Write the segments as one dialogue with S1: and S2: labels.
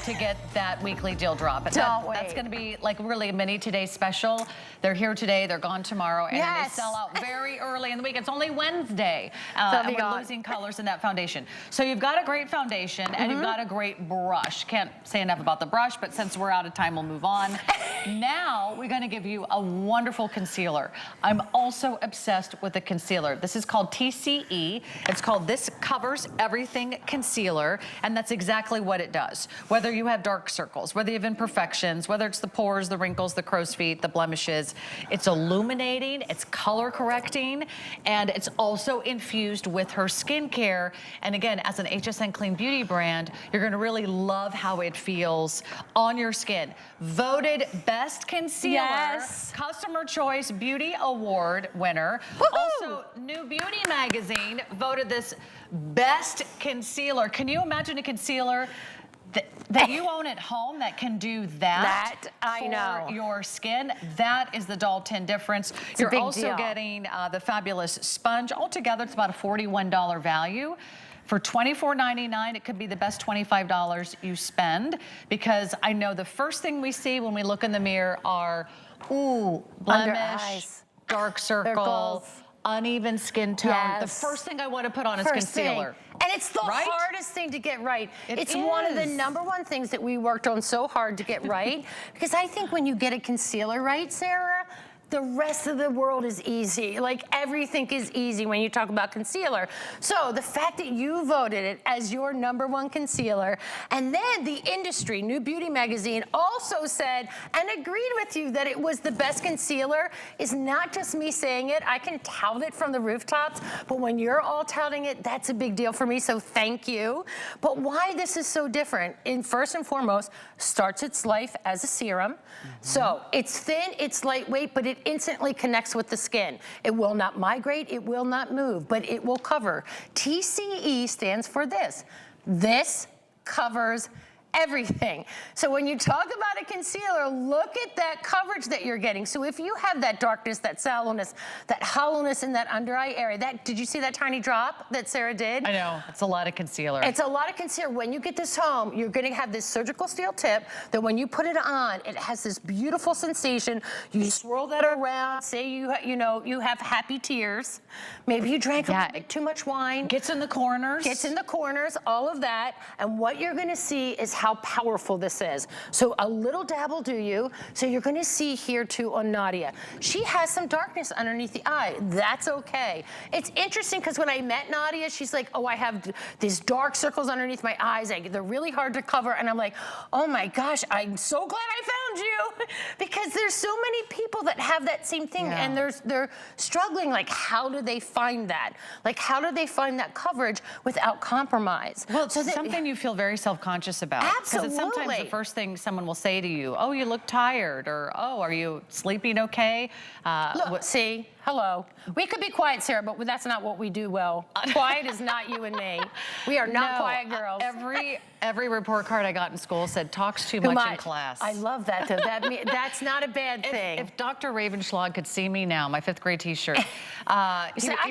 S1: to get that weekly deal drop. And
S2: Don't wait.
S1: That's going to be like really a mini today special. They're here today, they're gone tomorrow, and then they sell out very early in the week. It's only Wednesday, and we're losing colors in that foundation. So you've got a great foundation, and you've got a great brush. Can't say enough about the brush, but since we're out of time, we'll move on. Now we're going to give you a wonderful concealer. I'm also obsessed with the concealer. This is called T.C.E. It's called This Covers Everything Concealer, and that's exactly what it does. Whether you have dark circles, whether you have imperfections, whether it's the pores, the wrinkles, the crow's feet, the blemishes, it's illuminating, it's color correcting, and it's also infused with her skincare. And again, as an HSN Clean Beauty brand, you're going to really love how it feels on your skin. Voted Best Concealer, Customer Choice Beauty Award winner. Also, New Beauty Magazine voted this Best Concealer. Can you imagine a concealer that you own at home that can do that for your skin? That is the $1.10 difference. You're also getting the fabulous sponge. Altogether, it's about a $41 value. For $24.99, it could be the best $25 you spend, because I know the first thing we see when we look in the mirror are, blemish, dark circle, uneven skin tone. The first thing I want to put on is concealer.
S2: And it's the hardest thing to get right. It's one of the #1 things that we worked on so hard to get right. Because I think when you get a concealer right, Sarah, the rest of the world is easy. Like, everything is easy when you talk about concealer. So the fact that you voted it as your #1 concealer, and then the industry, New Beauty Magazine, also said and agreed with you that it was the best concealer is not just me saying it. I can tout it from the rooftops, but when you're all touting it, that's a big deal for me, so thank you. But why this is so different, first and foremost, starts its life as a serum. So it's thin, it's lightweight, but it instantly connects with the skin. It will not migrate, it will not move, but it will cover. TCE stands for this. This covers everything. So when you talk about a concealer, look at that coverage that you're getting. So if you have that darkness, that sallowness, that hollowness in that under eye area, did you see that tiny drop that Sarah did?
S1: I know, it's a lot of concealer.
S2: It's a lot of concealer. When you get this home, you're gonna have this surgical steel tip that when you put it on, it has this beautiful sensation. You swirl that around, say you have happy tears. Maybe you drank too much wine.
S1: Gets in the corners.
S2: Gets in the corners, all of that. And what you're gonna see is how powerful this is. So a little dab will do you. So you're gonna see here too on Nadia. She has some darkness underneath the eye. That's okay. It's interesting because when I met Nadia, she's like, oh, I have these dark circles underneath my eyes. They're really hard to cover. And I'm like, oh my gosh, I'm so glad I found you. Because there's so many people that have that same thing and they're struggling. Like, how do they find that? Like, how do they find that coverage without compromise?
S1: Well, it's something you feel very self-conscious about.
S2: Absolutely.
S1: Because it's sometimes the first thing someone will say to you, oh, you look tired, or oh, are you sleeping okay?
S2: Look, see, hello. We could be quiet, Sarah, but that's not what we do well. Quiet is not you and me. We are not quiet girls.
S1: Every report card I got in school said talks too much in class.
S2: I love that, though. That's not a bad thing.
S1: If Dr. Ravenschlag could see me now, my 5th grade t-shirt, he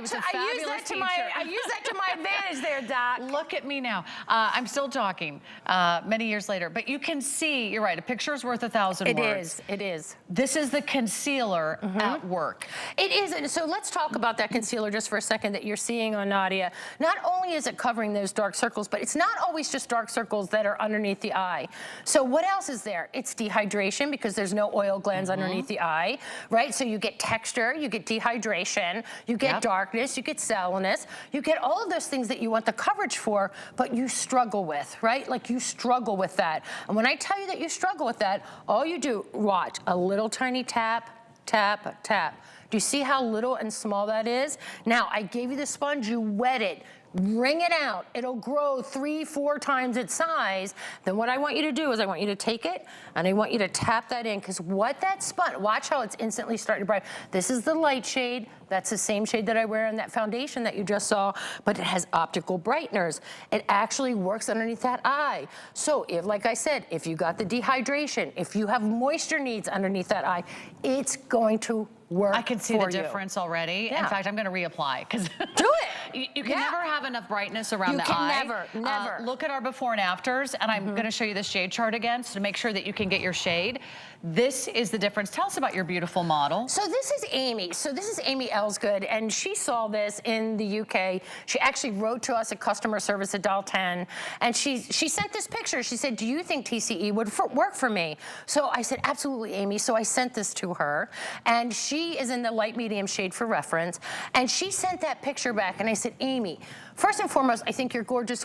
S1: was a fabulous teacher.
S2: I use that to my advantage there, Doc.
S1: Look at me now. I'm still talking many years later, but you can see, you're right, a picture is worth 1,000 words.
S2: It is.
S1: This is the concealer at work.
S2: It is, and so let's talk about that concealer just for a second that you're seeing on Nadia. Not only is it covering those dark circles, but it's not always just dark circles that are underneath the eye. So what else is there? It's dehydration because there's no oil glands underneath the eye, right? So you get texture, you get dehydration, you get darkness, you get sallowness, you get all of those things that you want the coverage for, but you struggle with, right? Like, you struggle with that. And when I tell you that you struggle with that, all you do, watch, a little tiny tap, tap, tap. Do you see how little and small that is? Now, I gave you the sponge, you wet it, wring it out. It'll grow 3-4 times its size. Then what I want you to do is I want you to take it and I want you to tap that in, because what that sponge, watch how it's instantly starting to brighten. This is the light shade. That's the same shade that I wear in that foundation that you just saw, but it has optical brighteners. It actually works underneath that eye. So if, like I said, if you got the dehydration, if you have moisture needs underneath that eye, it's going to work for you.
S1: I can see the difference already. Yeah. In fact, I'm going to reapply because
S2: do
S1: it. You can never have enough brightness around the eye.
S2: Never.
S1: Look at our before and afters, and I'm going to show you the shade chart again so to make sure that you can get your shade. This is the difference. Tell us about your beautiful model.
S2: So this is Amy. So this is Amy Elsgood, and she saw this in the UK. She actually wrote to us at customer service at Dial 10, and she sent this picture. She said, do you think TCE would work for me? So I said, absolutely, Amy. So I sent this to her, and she is in the light medium shade for reference, and she sent that picture back, and I said, Amy, first and foremost, I think you're gorgeous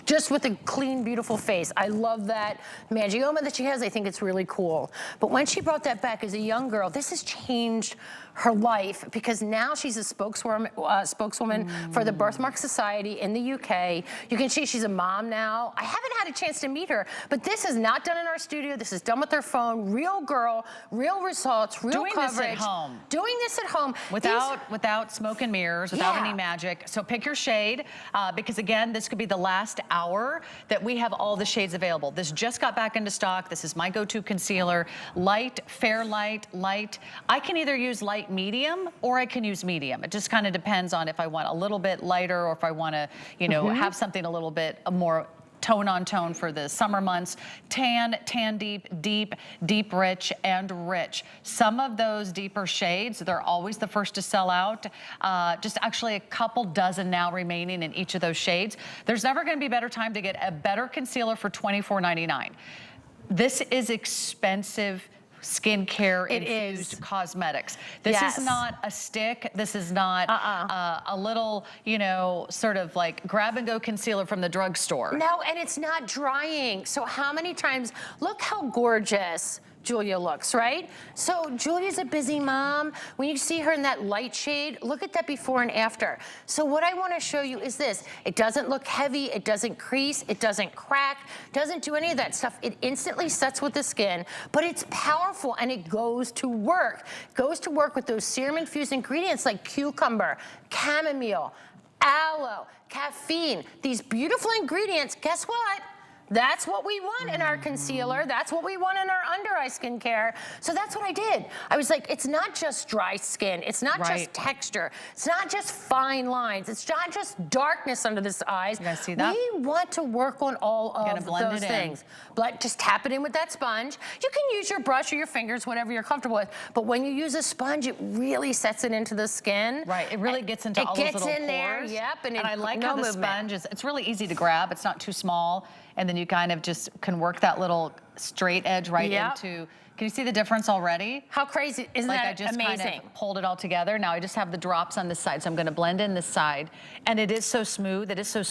S2: just with a clean, beautiful face. I love that mangioma that she has. I think it's really cool. But when she brought that back as a young girl, this has changed her life because now she's a spokeswoman for the Birthmark Society in the UK. You can see she's a mom now. I haven't had a chance to meet her, but this is not done in our studio. This is done with her phone. Real girl, real results, real coverage.
S1: Doing this at home.
S2: Doing this at home.
S1: Without smoke and mirrors, without any magic. So pick your shade because again, this could be the last hour that we have all the shades available. This just got back into stock. This is my go-to concealer. Light, fair light, light. I can either use light medium or I can use medium. It just kind of depends on if I want a little bit lighter or if I want to, you know, have something a little bit more tone on tone for the summer months. Tan deep, deep rich, and rich. Some of those deeper shades, they're always the first to sell out. Just actually a couple dozen now remaining in each of those shades. There's never going to be a better time to get a better concealer for $24.99. This is expensive skincare infused cosmetics. This is not a stick. This is not a little, you know, sort of like grab and go concealer from the drugstore.
S2: No, and it's not drying. So how many times, look how gorgeous Julia looks, right? So Julia's a busy mom. When you see her in that light shade, look at that before and after. So what I want to show you is this. It doesn't look heavy. It doesn't crease. It doesn't crack. Doesn't do any of that stuff. It instantly sets with the skin, but it's powerful and it goes to work. It goes to work with those serum-infused ingredients like cucumber, chamomile, aloe, caffeine. These beautiful ingredients, guess what? That's what we want in our concealer. That's what we want in our under-eye skincare. So that's what I did. I was like, it's not just dry skin. It's not just texture. It's not just fine lines. It's not just darkness under the eyes.
S1: You guys see that?
S2: We want to work on all of those things. Just tap it in with that sponge. You can use your brush or your fingers, whatever you're comfortable with. But when you use a sponge, it really sets it into the skin.
S1: Right. It really gets into all those little pores.
S2: It gets in there. Yep.
S1: And I like how the sponge is. It's really easy to grab. It's not too small. And then you kind of just can work that little straight edge into, can you see the difference already?
S2: How crazy, isn't that amazing?
S1: I just kind of pulled it all together. Now I just have the drops on this side, so I'm gonna blend in this side. And it is so smooth, it is so,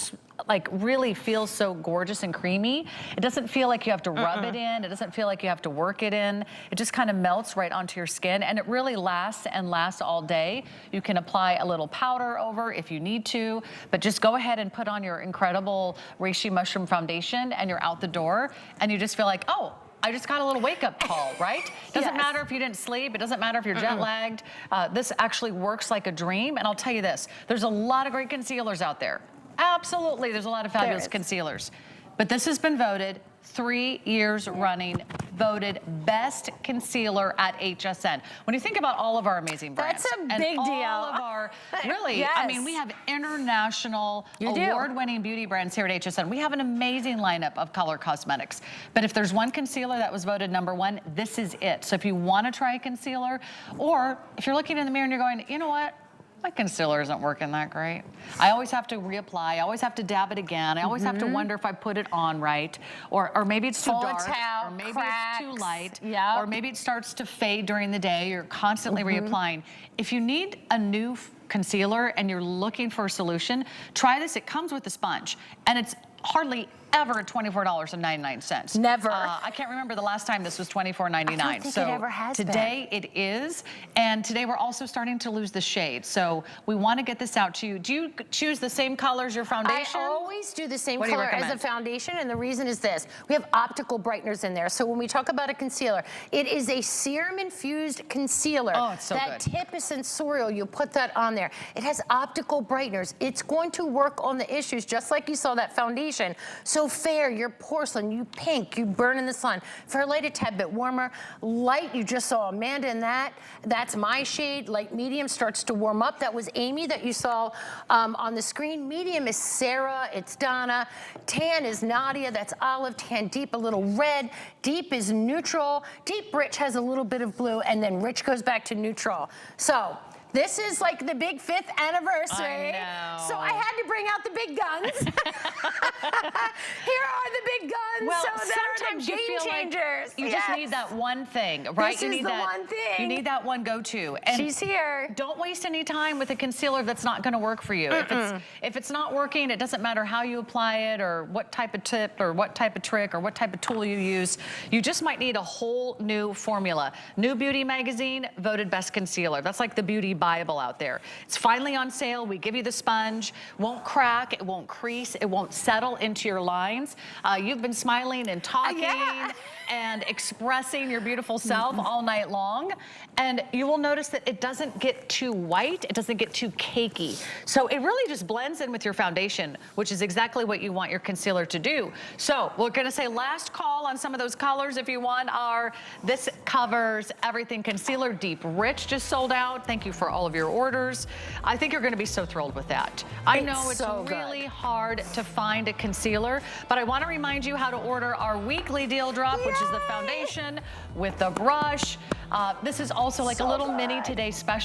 S1: like really feels so gorgeous and creamy. It doesn't feel like you have to rub it in. It doesn't feel like you have to work it in. It just kind of melts right onto your skin and it really lasts and lasts all day. You can apply a little powder over if you need to, but just go ahead and put on your incredible reishi mushroom foundation and you're out the door and you just feel like, oh, I just got a little wake-up call, right? Doesn't matter if you didn't sleep. It doesn't matter if you're jet-lagged. This actually works like a dream. And I'll tell you this, there's a lot of great concealers out there. Absolutely, there's a lot of fabulous concealers. But this has been voted 3 years running, voted best concealer at HSN. When you think about all of our amazing brands.
S2: That's a big deal.
S1: All of our, really, I mean, we have international award-winning beauty brands here at HSN. We have an amazing lineup of color cosmetics. But if there's one concealer that was voted #1, this is it. So if you want to try a concealer, or if you're looking in the mirror and you're going, you know what? My concealer isn't working that great. I always have to reapply. I always have to dab it again. I always have to wonder if I put it on right. Or maybe it's too dark. Or maybe it's too light. Or maybe it starts to fade during the day. You're constantly reapplying. If you need a new concealer and you're looking for a solution, try this. It comes with a sponge. And it's hardly ever $24.99.
S2: Never.
S1: I can't remember the last time this was $24.99.
S2: I don't think it ever has
S1: today it is, and today we're also starting to lose the shade. So we want to get this out to you. Do you choose the same color as your foundation?
S2: I always do the same color as a foundation, and the reason is this. We have optical brighteners in there. So when we talk about a concealer, it is a serum-infused concealer.
S1: Oh, it's so good.
S2: That tip is sensorial. You put that on there. It has optical brighteners. It's going to work on the issues, just like you saw that foundation. foundation. So fair, you're porcelain, you pink, you burn in the sun. For light, a tad bit warmer. Light, you just saw Amanda in that. That's my shade. Light medium starts to warm up. That was Amy that you saw on the screen. Medium is Sarah, it's Donna. Tan is Nadia, that's olive. Tan deep, a little red. Deep is neutral. Deep rich has a little bit of blue, and then rich goes back to neutral. So this is like the big 5th anniversary.
S1: I know.
S2: So I had to bring out the big guns. Here are the big guns.
S1: Well,
S2: so
S1: sometimes you feel
S2: changers.
S1: like you just need that one thing, right?
S2: This is the one thing.
S1: You need that one go-to. And
S2: she's here.
S1: Don't waste any time with a concealer that's not going to work for you. If it's not working, it doesn't matter how you apply it or what type of tip or what type of trick or what type of tool you use. You just might need a whole new formula. New Beauty Magazine voted best concealer. That's like the beauty Bible out there. It's finally on sale. We give you the sponge. Won't crack. It won't crease. It won't settle into your lines. You've been smiling and talking and expressing your beautiful self all night long. And you will notice that it doesn't get too white. It doesn't get too cakey. So it really just blends in with your foundation, which is exactly what you want your concealer to do. So we're going to say last call on some of those colors if you want are this covers everything concealer. Deep Rich just sold out. Thank you for all of your orders. I think you're going to be so thrilled with that. I know it's
S2: so
S1: really hard to find a concealer, but I want to remind you how to order our weekly deal drop, which is the foundation with the brush. This is also like a little mini Today Special.